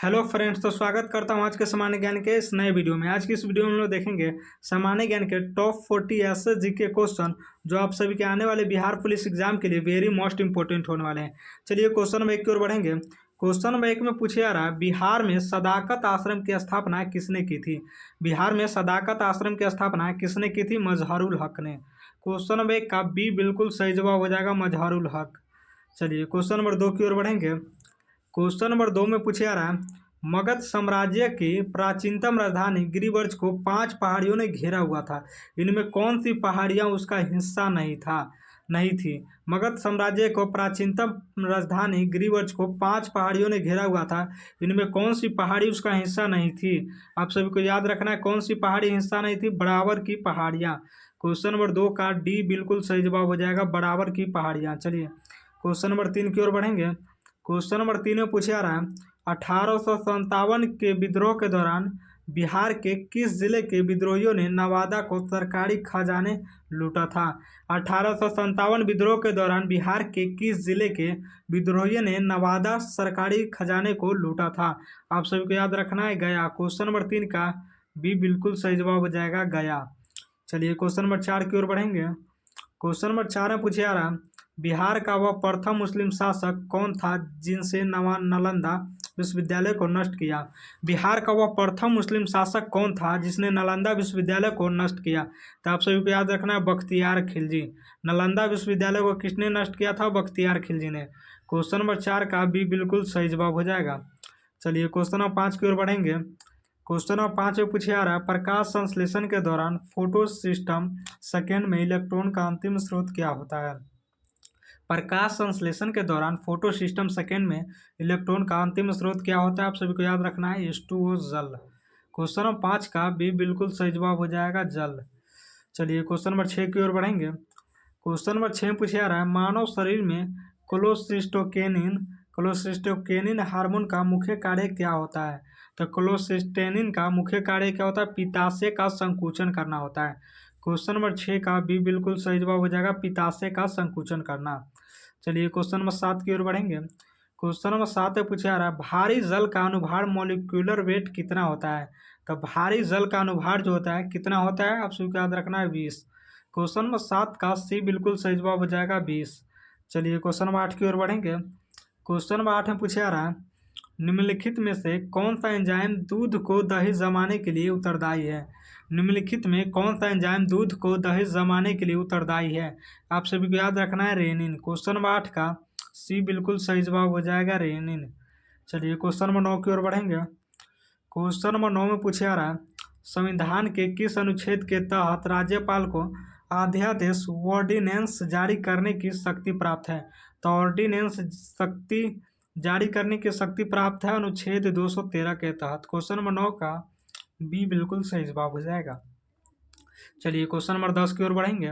Hello friends, तो स्वागत करता हूँ आज के सामान्य ज्ञान के इस नए वीडियो में। आज की इस वीडियो में हम लोग देखेंगे सामान्य ज्ञान के टॉप 40 ऐसे जीके क्वेश्चन जो आप सभी के आने वाले बिहार पुलिस एग्जाम के लिए वेरी मोस्ट इंपॉर्टेंट होने वाले हैं। चलिए क्वेश्चन नंबर 1 की ओर बढ़ेंगे। क्वेश्चन नंबर 1 में पूछे जा रहा है, बिहार में सदाकत आश्रम की स्थापना किसने की थी? बिहार में सदाकत आश्रम की स्थापना किसने की थी? मजहरुल हक ने। क्वेश्चन नंबर 1 का बी बिल्कुल सही जवाब हो जाएगा, मजहरुल हक। चलिए क्वेश्चन नंबर 2 की ओर बढ़ेंगे। क्वेश्चन नंबर 2 में पूछे जा रहा है, मगध साम्राज्य की प्राचीनतम राजधानी गिरिवर्ज को 5 पहाड़ियों ने घेरा हुआ था। इनमें कौन सी पहाड़ियां उसका हिस्सा नहीं थी? मगध साम्राज्य को प्राचीनतम राजधानी गिरिवर्ज को 5 पहाड़ियों ने घेरा हुआ था। इनमें कौन सी पहाड़ी उसका हिस्सा नहीं थी? आप सभी को याद रखना है, कौन सी पहाड़ी हिस्सा नहीं थी? बराबर की पहाड़ियाँ। क्वेश्चन नंबर 2 का डी बिल्कुल सही जवाब हो जाएगा, बराबर की पहाड़ियाँ। चलिए क्वेश्चन नंबर 3 की ओर बढ़ेंगे। क्वेश्चन नंबर 3 में पूछा जा रहा है, 1857 के विद्रोह के दौरान बिहार के किस जिले के विद्रोहियों ने नवादा को सरकारी खजाने लूटा था? 1857 विद्रोह के दौरान बिहार के किस जिले के विद्रोहियों ने नवादा सरकारी खजाने को लूटा था? आप सभी को याद रखना है, गया। क्वेश्चन नंबर 3 का बी बिल्कुल सही जवाब हो जाएगा, गया। चलिए क्वेश्चन नंबर 4 की ओर बढ़ेंगे। क्वेश्चन नंबर 4 में पूछा जा रहा है, बिहार का वह प्रथम मुस्लिम शासक कौन था जिनसे नालंदा विश्वविद्यालय को नष्ट किया? बिहार का वह प्रथम मुस्लिम शासक कौन था जिसने नालंदा विश्वविद्यालय को नष्ट किया? तो आप सभी को याद रखना है, बख्तियार खिलजी। नालंदा विश्वविद्यालय को किसने नष्ट किया था? बख्तियार खिलजी ने। क्वेश्चन नंबर 4 का बी बिल्कुल सही जवाब हो जाएगा। चलिए क्वेश्चन नंबर 5 की ओर बढ़ेंगे। क्वेश्चन नंबर 5 में पूछा जा रहा है, प्रकाश संश्लेषण के दौरान फोटो सिस्टम सेकेंड में इलेक्ट्रॉन का अंतिम स्रोत क्या होता है? प्रकाश संश्लेषण के दौरान फोटो सिस्टम सेकेंड में इलेक्ट्रॉन का अंतिम स्रोत क्या होता है? आप सभी को याद रखना है, H2O, जल। क्वेश्चन नंबर 5 का बी बिल्कुल सही जवाब हो जाएगा, जल। चलिए क्वेश्चन नंबर 6 की ओर बढ़ेंगे। क्वेश्चन नंबर 6 में पूछा जा रहा है, मानव शरीर में क्लोसिस्टोकेनिन हार्मोन का मुख्य कार्य क्या होता है? तो क्लोसिस्टेनिन का मुख्य कार्य क्या होता है? पित्ताशय का संकुचन करना होता है। क्वेश्चन नंबर 6 का बी बिल्कुल सही जवाब हो जाएगा, पित्ताशय का संकुचन करना। चलिए क्वेश्चन नंबर 7 की ओर बढ़ेंगे। क्वेश्चन नंबर 7 में पूछा जा रहा है, भारी जल का अनुभार मॉलिक्यूलर वेट कितना होता है? तो भारी जल का अनुभार जो होता है कितना होता है? आप सभी को याद रखना है, 20। क्वेश्चन नंबर 7 का सी बिल्कुल सही जवाब हो जाएगा, 20। चलिए क्वेश्चन नंबर 8 की ओर बढ़ेंगे। क्वेश्चन नंबर 8 में पूछा जा रहा है, निम्नलिखित में से कौन सा एंजाइम दूध को दही जमाने के लिए उत्तरदायी है? निम्नलिखित में कौन सा एंजाइम दूध को दही जमाने के लिए उत्तरदायी है? आप सभी को याद रखना है, रेनिन। क्वेश्चन नंबर 8 का सी बिल्कुल सही जवाब हो जाएगा, रेनिन। चलिए क्वेश्चन नंबर 9 की ओर बढ़ेंगे। क्वेश्चन नंबर 9 में पूछा जा रहा है, संविधान के किस अनुच्छेद के तहत राज्यपाल को अध्यादेश ऑर्डिनेंस जारी करने की शक्ति प्राप्त है? तो ऑर्डिनेंस शक्ति जारी करने की शक्ति प्राप्त है अनुच्छेद 213 के तहत। क्वेश्चन नंबर 9 का बी बिल्कुल सही जवाब हो जाएगा। चलिए क्वेश्चन नंबर 10 की ओर बढ़ेंगे।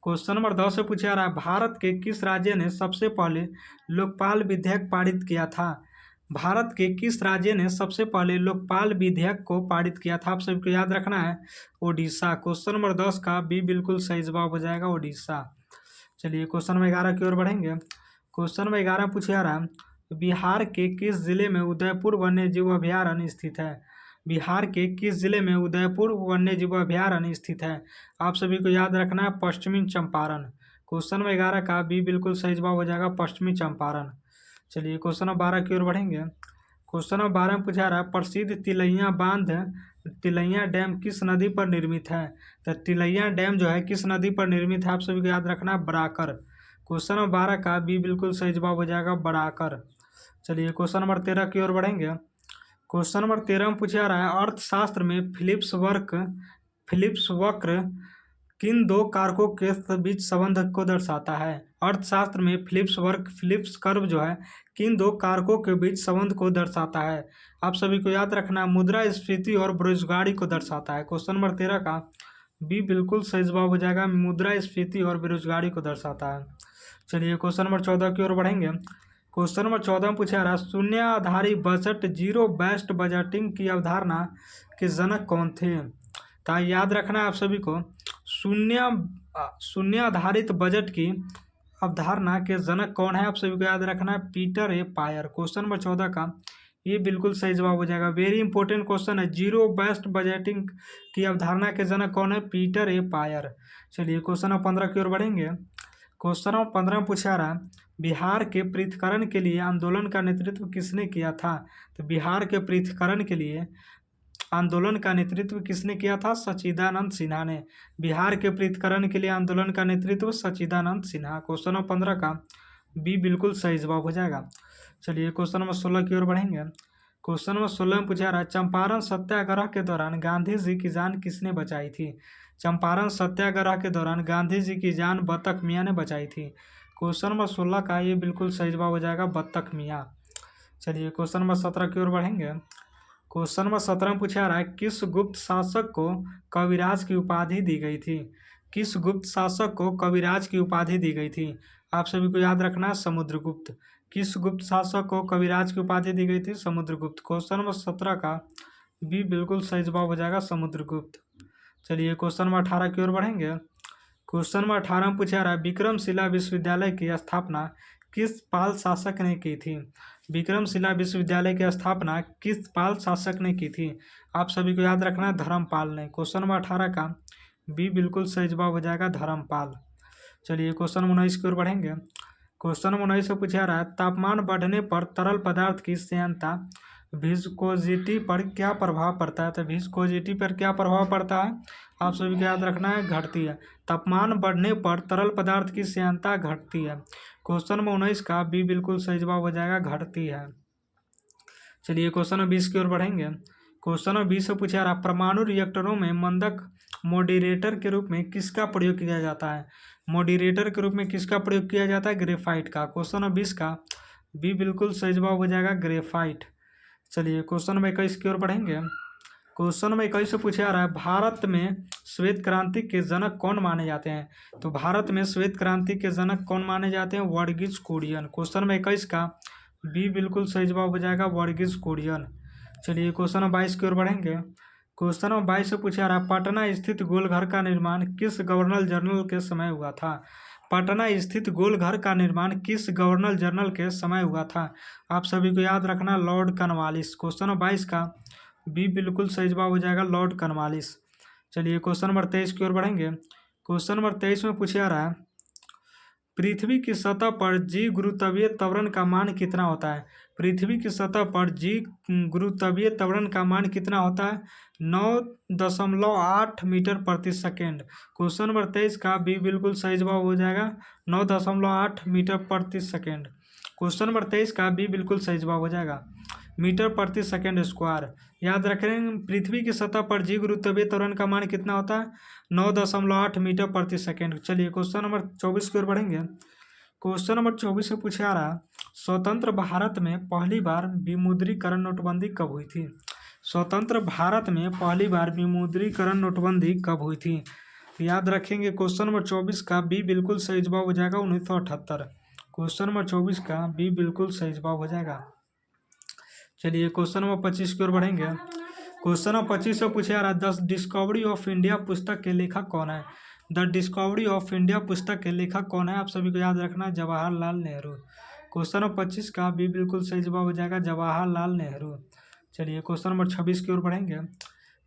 क्वेश्चन नंबर 10 से पूछा जा रहा है, भारत के किस राज्य ने सबसे पहले लोकपाल विधेयक पारित किया था? भारत के किस राज्य ने सबसे पहले लोकपाल विधेयक को पारित किया था? आप सभी को याद रखना है, ओडिशा। क्वेश्चन नंबर 10 का बी बिल्कुल सही जवाब हो जाएगा, ओडिशा। चलिए क्वेश्चन नंबर 11 की ओर बढ़ेंगे। क्वेश्चन नंबर 11 पूछा जा रहा है, बिहार के किस जिले में उदयपुर वन्यजीव अभयारण्य स्थित है? बिहार के किस जिले में उदयपुर वन्यजीव अभयारण्य स्थित है? आप सभी को याद रखना है, पश्चिमी चंपारण। क्वेश्चन नंबर 11 का बी बिल्कुल सही जवाब हो जाएगा, पश्चिमी चंपारण। चलिए क्वेश्चन नंबर 12 की ओर बढ़ेंगे। क्वेश्चन नंबर 12 में पूछा जा रहा है, प्रसिद्ध तिलैया बांध तिलैया डैम किस नदी पर निर्मित है? तो तिलैया डैम जो है किस नदी पर निर्मित है? आप सभी को याद रखना है, बराकर। क्वेश्चन नंबर 12 का बी बिल्कुल सही जवाब हो जाएगा, बराकर। चलिए क्वेश्चन नंबर 13 की ओर बढ़ेंगे। क्वेश्चन नंबर 13 में पूछा जा रहा है, अर्थशास्त्र में फिलिप्स वक्र किन दो कारकों के बीच संबंध को दर्शाता है? अर्थशास्त्र में फिलिप्स कर्व जो है किन दो कारकों के बीच संबंध को दर्शाता है? आप सभी को याद रखना, मुद्रास्फीति और बेरोजगारी को दर्शाता है। क्वेश्चन नंबर 13 का बी बिल्कुल सही जवाब हो जाएगा, मुद्रास्फीति और बेरोजगारी को दर्शाता है। चलिए क्वेश्चन नंबर 14 की ओर बढ़ेंगे। क्वेश्चन नंबर 14 में पूछा जा रहा है, शून्य आधारित बजट जीरो बेस्ड बजटिंग की अवधारणा के जनक कौन थे? तो याद रखना है आप सभी को, शून्य आधारित बजट की अवधारणा के जनक कौन है? आप सभी को याद रखना है, पीटर ए पायर। क्वेश्चन नंबर 14 का ये बिल्कुल सही जवाब हो जाएगा। वेरी इंपॉर्टेंट क्वेश्चन है, जीरो बेस्ड बजटिंग की अवधारणा के जनक कौन है? पीटर ए पायर। चलिए क्वेश्चन नंबर 15 की ओर बढ़ेंगे। क्वेश्चन नंबर 15 में पूछा रहा, बिहार के पृथक्करण के लिए आंदोलन का नेतृत्व किसने किया था? तो बिहार के पृथक्करण के लिए आंदोलन का नेतृत्व किसने किया था? सच्चिदानंद सिन्हा ने। बिहार के पृथक्करण के लिए आंदोलन का नेतृत्व सच्चिदानंद सिन्हा। क्वेश्चन नंबर 15 का बी बिल्कुल सही जवाब हो जाएगा। चलिए क्वेश्चन नंबर 16 की ओर बढ़ेंगे। क्वेश्चन नंबर 16 में पूछा रहा, चंपारण सत्याग्रह के दौरान गांधी जी की जान किसने बचाई थी? चंपारण सत्याग्रह के दौरान गांधी जी की जान बत्तख मियाँ ने बचाई थी। क्वेश्चन नंबर 16 का ये बिल्कुल सही जवाब हो जाएगा, बत्तख मियाँ। चलिए क्वेश्चन नंबर 17 की ओर बढ़ेंगे। क्वेश्चन नंबर 17 में पूछा रहा है, किस गुप्त शासक को कविराज की उपाधि दी गई थी? किस गुप्त शासक को कविराज की उपाधि दी गई थी? आप सभी को याद रखना है, समुद्रगुप्त। किस गुप्त शासक को कविराज की उपाधि दी गई थी? समुद्रगुप्त। क्वेश्चन नंबर 17 का बी बिल्कुल सही जवाब हो जाएगा, समुद्रगुप्त। चलिए क्वेश्चन नंबर 18 की ओर बढ़ेंगे। क्वेश्चन नंबर 18 में पूछा रहा है, विक्रमशिला विश्वविद्यालय की स्थापना किस पाल शासक ने की थी? विक्रमशिला विश्वविद्यालय की स्थापना किस पाल शासक ने की थी? आप सभी को याद रखना है, धर्मपाल ने। क्वेश्चन नंबर 18 का बी बिल्कुल सही जवाब हो जाएगा, धर्मपाल। चलिए क्वेश्चन नंबर 19 की ओर बढ़ेंगे। क्वेश्चन नंबर 19 से पूछा रहा है, तापमान बढ़ने पर तरल पदार्थ की श्यानता विस्कोसिटी पर क्या प्रभाव पड़ता है? तो विस्कोसिटी पर क्या प्रभाव पड़ता है? आप सभी को याद रखना है, घटती है। तापमान बढ़ने पर तरल पदार्थ की श्यानता घटती है। क्वेश्चन नंबर 19 का बी बिल्कुल सही जवाब हो जाएगा, घटती है। चलिए क्वेश्चन नंबर 20 की ओर बढ़ेंगे। क्वेश्चन नंबर 20 से पूछा रहा, परमाणु रिएक्टरों में मंदक मॉडरेटर के रूप में किसका प्रयोग किया जाता है? मॉडरेटर के रूप में किसका प्रयोग किया जाता है? ग्रेफाइट का। क्वेश्चन नंबर 20 का बी बिल्कुल सही जवाब हो जाएगा, ग्रेफाइट। चलिए क्वेश्चन नंबर 21 की ओर बढ़ेंगे। क्वेश्चन नंबर 21 से पूछा रहा है, भारत में श्वेत क्रांति के जनक कौन माने जाते हैं? तो भारत में श्वेत क्रांति के जनक कौन माने जाते हैं? वर्गीज कुरियन। क्वेश्चन नंबर 21 का बी बिल्कुल सही जवाब हो जाएगा, वर्गीज कुरियन। चलिए क्वेश्चन नंबर 22 की ओर बढ़ेंगे। क्वेश्चन नंबर 22 से पूछा रहा है, पटना स्थित गोलघर का निर्माण किस गवर्नर जनरल के समय हुआ था? पटना स्थित गोलघर का निर्माण किस गवर्नर जनरल के समय हुआ था? आप सभी को याद रखना, लॉर्ड कॉर्नवालिस। क्वेश्चन नंबर 22 का बी बिल्कुल सही जवाब हो जाएगा, लॉर्ड कॉर्नवालिस। चलिए क्वेश्चन नंबर 23 की ओर बढ़ेंगे। क्वेश्चन नंबर 23 में पूछा रहा है, पृथ्वी की सतह पर जी गुरुत्वीय त्वरण का मान कितना होता है? पृथ्वी की सतह पर जी गुरुत्वीय त्वरण का मान कितना होता है? 9.8 मीटर प्रति सेकेंड। क्वेश्चन नंबर 23 का बी बिल्कुल सही जवाब हो जाएगा, 9.8 मीटर प्रति सेकेंड। क्वेश्चन नंबर 23 का बी बिल्कुल सही जवाब हो जाएगा, मीटर प्रति सेकेंड स्क्वायर। याद रखें, पृथ्वी की सतह पर जी गुरुत्वीय त्वरण का मान कितना होता है? 9.8 मीटर प्रति सेकेंड। चलिए क्वेश्चन नंबर 24 की ओर बढ़ेंगे। क्वेश्चन नंबर 24 से पूछा रहा, स्वतंत्र भारत में पहली बार विमुद्रीकरण नोटबंदी कब हुई थी? स्वतंत्र भारत में पहली बार विमुद्रीकरण नोटबंदी कब हुई थी? याद रखेंगे, क्वेश्चन नंबर 24 का बी बिल्कुल सही जवाब हो जाएगा, 1978। क्वेश्चन नंबर 24 का बी बिल्कुल सही जवाब हो जाएगा। चलिए क्वेश्चन नंबर 25 की ओर बढ़ेंगे। क्वेश्चन नंबर 25 से पूछा रहा, द डिस्कवरी ऑफ इंडिया पुस्तक के लेखक कौन है? द डिस्कवरी ऑफ इंडिया पुस्तक के लेखक कौन है? आप सभी को याद रखना है, जवाहरलाल नेहरू। क्वेश्चन नंबर 25 का बी बिल्कुल सही जवाब हो जाएगा, जवाहरलाल नेहरू। चलिए क्वेश्चन नंबर 26 की ओर बढ़ेंगे।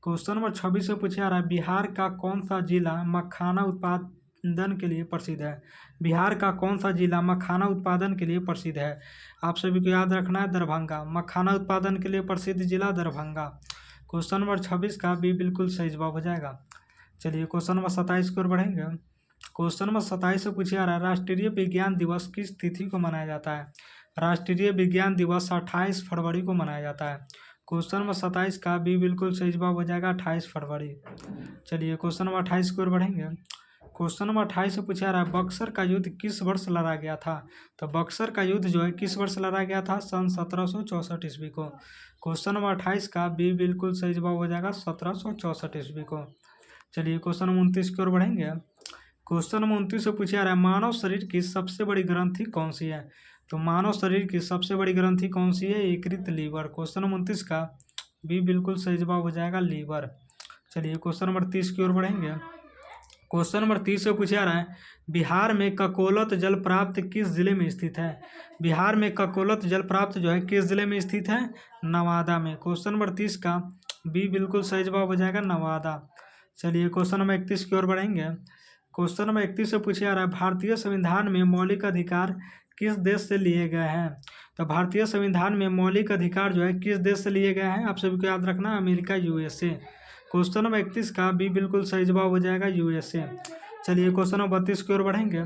क्वेश्चन नंबर 26 से पूछा रहा है, बिहार का कौन सा जिला मखाना उत्पादन के लिए प्रसिद्ध है? बिहार का कौन सा जिला मखाना उत्पादन के लिए प्रसिद्ध है? आप सभी को याद रखना है, दरभंगा। मखाना उत्पादन के लिए प्रसिद्ध जिला दरभंगा। क्वेश्चन नंबर 26 का बी बिल्कुल सही जवाब हो जाएगा। चलिए क्वेश्चन नंबर 27 की ओर बढ़ेंगे। क्वेश्चन नंबर 27 से पूछा रहा है, राष्ट्रीय विज्ञान दिवस किस तिथि को मनाया जाता है? राष्ट्रीय विज्ञान दिवस 28 फरवरी को मनाया जाता है। क्वेश्चन नंबर 27 का बी बिल्कुल सही जवाब हो जाएगा, 28 फरवरी। चलिए क्वेश्चन नंबर 28 की ओर बढ़ेंगे। क्वेश्चन नंबर 28 से पूछा रहा है, बक्सर का युद्ध किस वर्ष लड़ा गया था? तो बक्सर का युद्ध जो है किस वर्ष लड़ा गया था? सन 1764 ईस्वी को। क्वेश्चन नंबर 28 का बी बिल्कुल सही जवाब हो जाएगा, 1764 ईस्वी को। चलिए क्वेश्चन नंबर 29 की ओर बढ़ेंगे। क्वेश्चन नंबर 29 से पूछा रहा है, मानव शरीर की सबसे बड़ी ग्रंथि कौन सी है? तो मानव शरीर की सबसे बड़ी ग्रंथि कौन सी है? यकृत, लीवर। क्वेश्चन नंबर 29 का बी बिल्कुल सही जवाब हो जाएगा, लीवर। चलिए क्वेश्चन नंबर 30 की ओर बढ़ेंगे। क्वेश्चन नंबर 30 से पूछा रहा है, बिहार में ककोलत जलप्राप्त किस जिले में स्थित है? बिहार में ककोलत जलप्राप्त जो है किस जिले में स्थित है? नवादा में। क्वेश्चन नंबर 30 का बी बिल्कुल सही जवाब हो जाएगा, नवादा। चलिए क्वेश्चन नंबर 31 की ओर बढ़ेंगे। क्वेश्चन नंबर 31 से पूछा रहा है, भारतीय संविधान में मौलिक अधिकार किस देश से लिए गए हैं? तो भारतीय संविधान में मौलिक अधिकार जो है किस देश से लिए गए हैं? आप सभी को याद रखना, अमेरिका, यूएसए। क्वेश्चन नंबर 31 का बी बिल्कुल सही जवाब हो जाएगा, यूएसए। चलिए क्वेश्चन नंबर 32 की ओर बढ़ेंगे।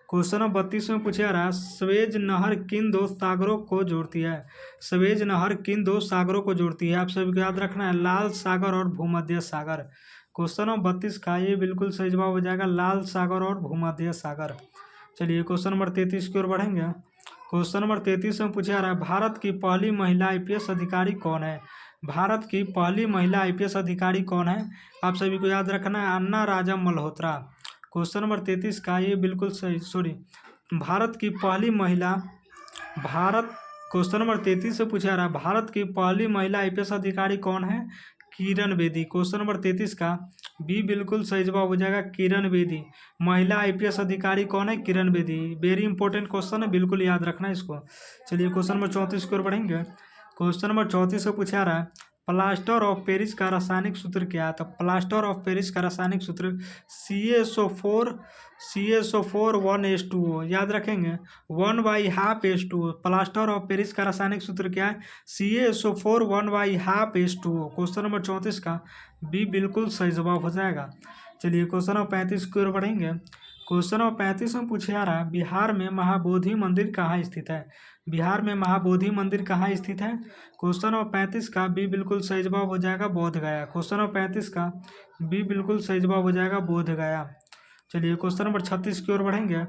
क्वेश्चन नंबर 32 में पूछा रहा है, स्वेज नहर किन दो सागरों को जोड़ती है? स्वेज नहर किन दो सागरों को जोड़ती है? आप सभी को याद रखना है, लाल सागर और भूमध्य सागर। क्वेश्चन नंबर 32 का ये बिल्कुल सही जवाब हो जाएगा, लाल सागर और भूमध्य सागर। चलिए क्वेश्चन नंबर 33 की ओर बढ़ेंगे। क्वेश्चन नंबर 33 में पूछा रहा है, भारत की पहली महिला आईपीएस अधिकारी कौन है? भारत की पहली महिला आईपीएस अधिकारी कौन है? आप सभी को याद रखना है, अन्ना राजा मल्होत्रा। क्वेश्चन नंबर 33 का ये बिल्कुल सही भारत की पहली महिला क्वेश्चन नंबर 33 से पूछा रहा है, भारत की पहली महिला आईपीएस अधिकारी कौन है? किरण बेदी। क्वेश्चन नंबर 33 का बी बिल्कुल सही जवाब हो जाएगा, किरण बेदी। महिला आईपीएस अधिकारी कौन है? Kiran Bedi. Very important question है, बिल्कुल याद रखना इसको। चलिए क्वेश्चन नंबर 34 की ओर बढ़ेंगे। क्वेश्चन नंबर 34 से पूछा रहा है, प्लास्टर ऑफ पेरिस का रासायनिक सूत्र क्या है? तो प्लास्टर ऑफ पेरिस का रासायनिक सूत्र CaSO4 1H2O। याद रखेंगे, 1/2 H2O। प्लास्टर ऑफ पेरिस का रासायनिक सूत्र क्या है? CaSO4 1/2 H2O। क्वेश्चन नंबर 34 का बी बिल्कुल सही जवाब हो जाएगा। चलिए क्वेश्चन नंबर 35 की ओर बढ़ेंगे। क्वेश्चन नंबर 35 में पूछा रहा है, बिहार में महाबोधि मंदिर कहाँ स्थित है? बिहार में महाबोधि मंदिर कहाँ स्थित है? क्वेश्चन नंबर 35 का बी बिल्कुल सही जवाब हो जाएगा, बोध गया। क्वेश्चन नंबर 35 का बी बिल्कुल सही जवाब हो जाएगा, बोध गया। चलिए क्वेश्चन नंबर 36 की ओर बढ़ेंगे।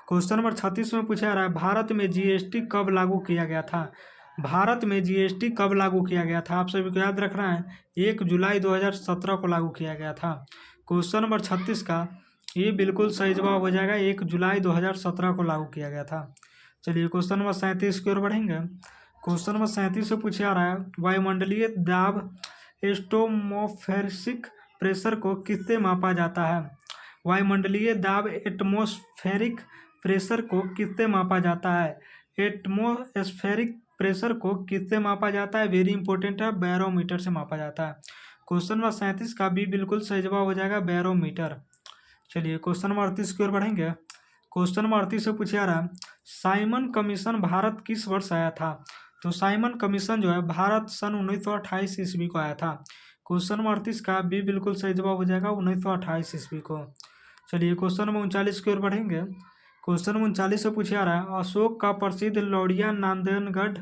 क्वेश्चन नंबर 36 में पूछा रहा है, भारत में जीएसटी कब लागू किया गया था? भारत में जीएसटी कब लागू किया गया था? आप सभी को याद रखना है, 1 जुलाई 2017 को लागू किया गया था। क्वेश्चन नंबर 36 का ये बिल्कुल सही जवाब हो जाएगा, 1 जुलाई 2017 को लागू किया गया था। चलिए क्वेश्चन नंबर 37 की ओर बढ़ेंगे। क्वेश्चन नंबर 37 से पूछा रहा है, वायुमंडलीय दाब एटमॉस्फेरिक प्रेशर को किससे मापा जाता है? वायुमंडलीय दाब एटमॉस्फेरिक प्रेशर को किससे मापा जाता है? एटमॉस्फेरिक प्रेशर को किससे मापा जाता है? वेरी इंपॉर्टेंट है, बैरोमीटर से मापा जाता है। क्वेश्चन नंबर 37 का भी बिल्कुल सही जवाब हो जाएगा, बैरोमीटर। चलिए क्वेश्चन नंबर 38 की ओर बढ़ेंगे। क्वेश्चन नंबर 38 से पूछा रहा है, साइमन कमीशन भारत किस वर्ष आया था? तो साइमन कमीशन जो है भारत सन 1928 ईस्वी को आया था। क्वेश्चन नंबर 38 का बी बिल्कुल सही जवाब हो जाएगा, 1928 ईस्वी को। चलिए क्वेश्चन नंबर 39 की ओर बढ़ेंगे। क्वेश्चन नंबर 39 से पूछा रहा है, अशोक का प्रसिद्ध लौड़िया नंदनगढ़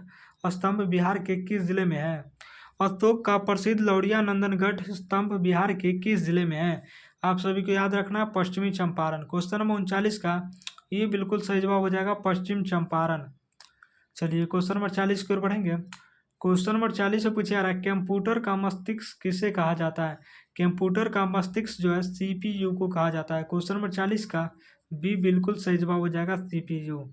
स्तंभ बिहार के किस जिले में है? अशोक का प्रसिद्ध लौड़िया नंदनगढ़ स्तंभ बिहार के किस जिले में है? आप सभी को याद रखना, पश्चिमी चंपारण। क्वेश्चन नंबर 39 का ये बिल्कुल सही जवाब हो जाएगा, पश्चिम चंपारण। चलिए क्वेश्चन नंबर 40 की ओर बढ़ेंगे। क्वेश्चन नंबर 40 से पूछा रहा है, कंप्यूटर का मस्तिष्क किसे कहा जाता है? कंप्यूटर का मस्तिष्क जो है CPU को कहा जाता है। क्वेश्चन नंबर 40 का बी बिल्कुल सही जवाब हो जाएगा, CPU।